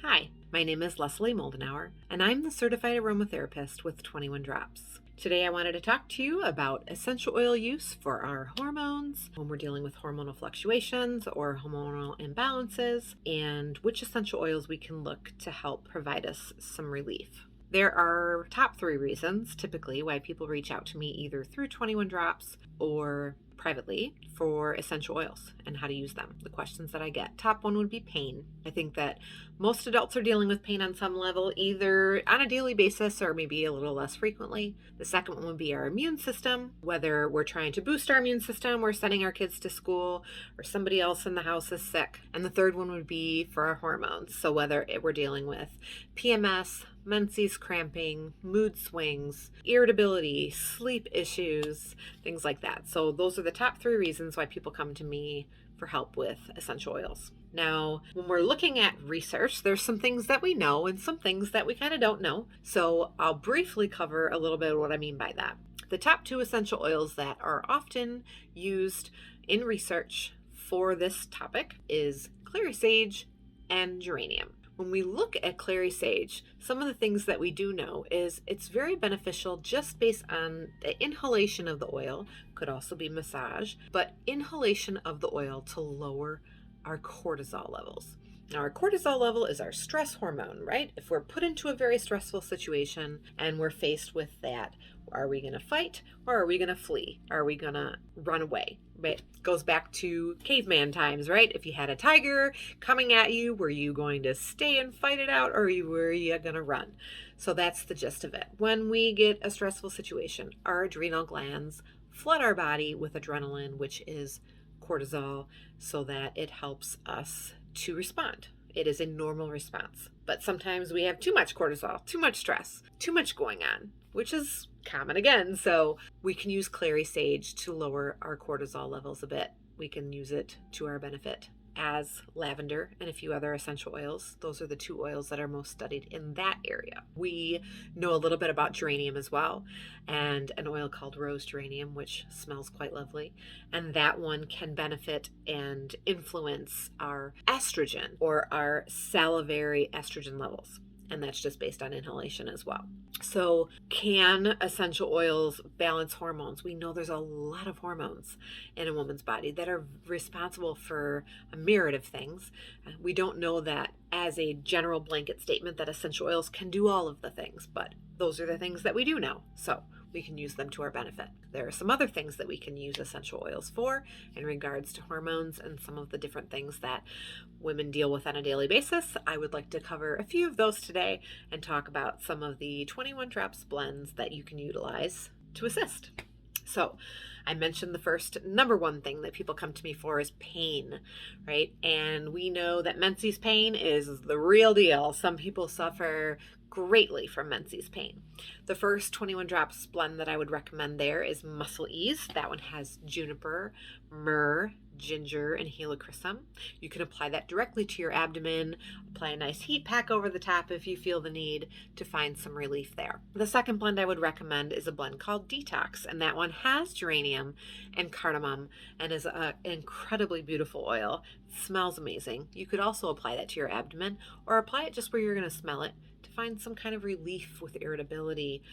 Hi, my name is Leslie Moldenauer, and I'm the certified aromatherapist with 21 Drops. Today, I wanted to talk to you about essential oil use for our hormones when we're dealing with hormonal fluctuations or hormonal imbalances, and which essential oils we can look to help provide us some relief. There are top 3 reasons typically why people reach out to me either through 21 Drops or privately for essential oils and how to use them. The questions that I get. Top one would be pain. I think that most adults are dealing with pain on some level, either on a daily basis or maybe a little less frequently. The second one would be our immune system, whether we're trying to boost our immune system, we're sending our kids to school, or somebody else in the house is sick. And the third one would be for our hormones. So whether we're dealing with PMS, menses cramping, mood swings, irritability, sleep issues, things like that. So those are the top 3 reasons why people come to me for help with essential oils. Now, when we're looking at research, there's some things that we know and some things that we kind of don't know. So I'll briefly cover a little bit of what I mean by that. The top 2 essential oils that are often used in research for this topic is clary sage and geranium. When we look at clary sage, some of the things that we do know is it's very beneficial just based on the inhalation of the oil, could also be massage, but inhalation of the oil to lower our cortisol levels. Now, our cortisol level is our stress hormone, right? If we're put into a very stressful situation and we're faced with that, are we going to fight or are we going to flee? Are we going to run away? It goes back to caveman times, right? If you had a tiger coming at you, were you going to stay and fight it out or were you going to run? So that's the gist of it. When we get a stressful situation, our adrenal glands flood our body with adrenaline, which is cortisol, so that it helps us to respond. It is a normal response. But sometimes we have too much cortisol, too much stress, too much going on, which is common again. So we can use clary sage to lower our cortisol levels a bit. We can use it to our benefit, as lavender and a few other essential oils. Those are the 2 oils that are most studied in that area. We know a little bit about geranium as well, and an oil called rose geranium, which smells quite lovely. And that one can benefit and influence our estrogen or our salivary estrogen levels. And that's just based on inhalation as well. So can essential oils balance hormones? We know there's a lot of hormones in a woman's body that are responsible for a myriad of things. We don't know that as a general blanket statement that essential oils can do all of the things, but those are the things that we do know. So we can use them to our benefit. There are some other things that we can use essential oils for in regards to hormones and some of the different things that women deal with on a daily basis. I would like to cover a few of those today and talk about some of the 21 Drops blends that you can utilize to assist. So I mentioned the first number one thing that people come to me for is pain, right? And we know that menses pain is the real deal. Some people suffer greatly from menses pain. The first 21 Drops blend that I would recommend there is Muscle Ease. That one has juniper, myrrh, ginger, and helichrysum. You can apply that directly to your abdomen, apply a nice heat pack over the top if you feel the need to find some relief there. The second blend I would recommend is a blend called Detox, and that one has geranium and cardamom and is an incredibly beautiful oil. It smells amazing. You could also apply that to your abdomen or apply it just where you're going to smell it to find some kind of relief with irritability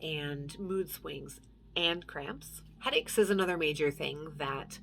and mood swings and cramps. Headaches is another major thing that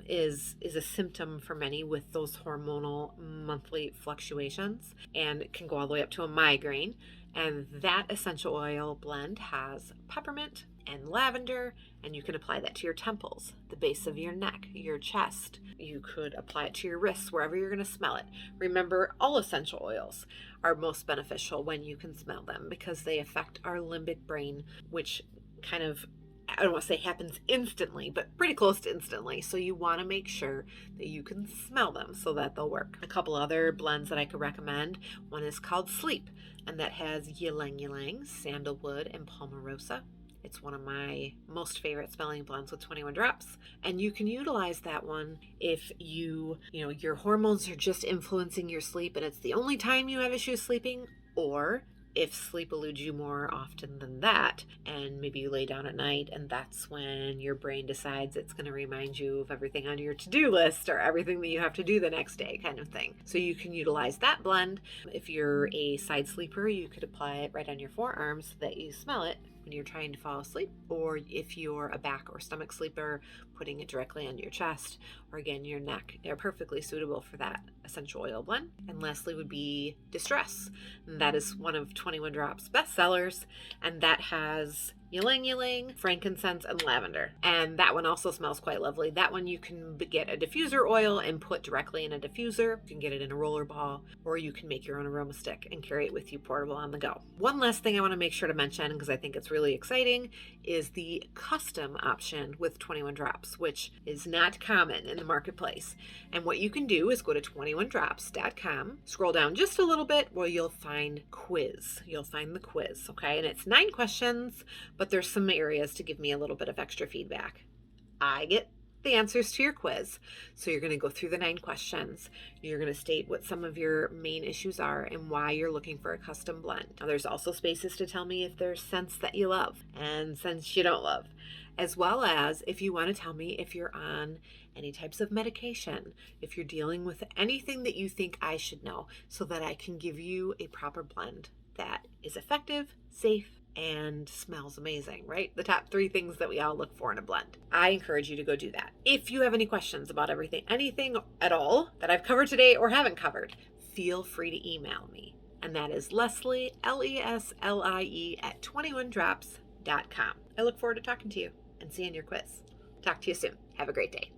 is a symptom for many with those hormonal monthly fluctuations, and it can go all the way up to a migraine. And that essential oil blend has peppermint and lavender, and you can apply that to your temples, the base of your neck, your chest. You could apply it to your wrists, wherever you're going to smell it. Remember, all essential oils are most beneficial when you can smell them because they affect our limbic brain, which kind of, I don't want to say happens instantly, but pretty close to instantly. So you want to make sure that you can smell them so that they'll work. A couple other blends that I could recommend. One is called Sleep, and that has ylang ylang, sandalwood, and palmarosa. It's one of my most favorite smelling blends with 21 Drops. And you can utilize that one if your hormones are just influencing your sleep and it's the only time you have issues sleeping, or if sleep eludes you more often than that, and maybe you lay down at night and that's when your brain decides it's going to remind you of everything on your to-do list or everything that you have to do the next day, kind of thing. So you can utilize that blend. If you're a side sleeper, you could apply it right on your forearms so that you smell it when you're trying to fall asleep. Or if you're a back or stomach sleeper, putting it directly on your chest or again your neck. They're perfectly suitable for that essential oil blend. And lastly would be Distress. That is one of 21 Drops bestsellers, and that has ylang ylang, frankincense, and lavender. And that one also smells quite lovely. That one you can get a diffuser oil and put directly in a diffuser. You can get it in a roller ball, or you can make your own aroma stick and carry it with you portable on the go. One last thing I want to make sure to mention, because I think it's really exciting, is the custom option with 21 Drops, which is not common in the marketplace. And what you can do is go to 21drops.com, scroll down just a little bit where you'll find quiz. You'll find the quiz, okay? And it's 9 questions, but there's some areas to give me a little bit of extra feedback. I get the answers to your quiz. So you're going to go through the 9 questions. You're going to state what some of your main issues are and why you're looking for a custom blend. Now there's also spaces to tell me if there's scents that you love and scents you don't love, as well as if you want to tell me if you're on any types of medication, if you're dealing with anything that you think I should know so that I can give you a proper blend that is effective, safe, and smells amazing, right? The top 3 things that we all look for in a blend. I encourage you to go do that. If you have any questions about anything at all that I've covered today or haven't covered, feel free to email me. And that is Leslie, Leslie at 21drops.com. I look forward to talking to you and seeing your quiz. Talk to you soon. Have a great day.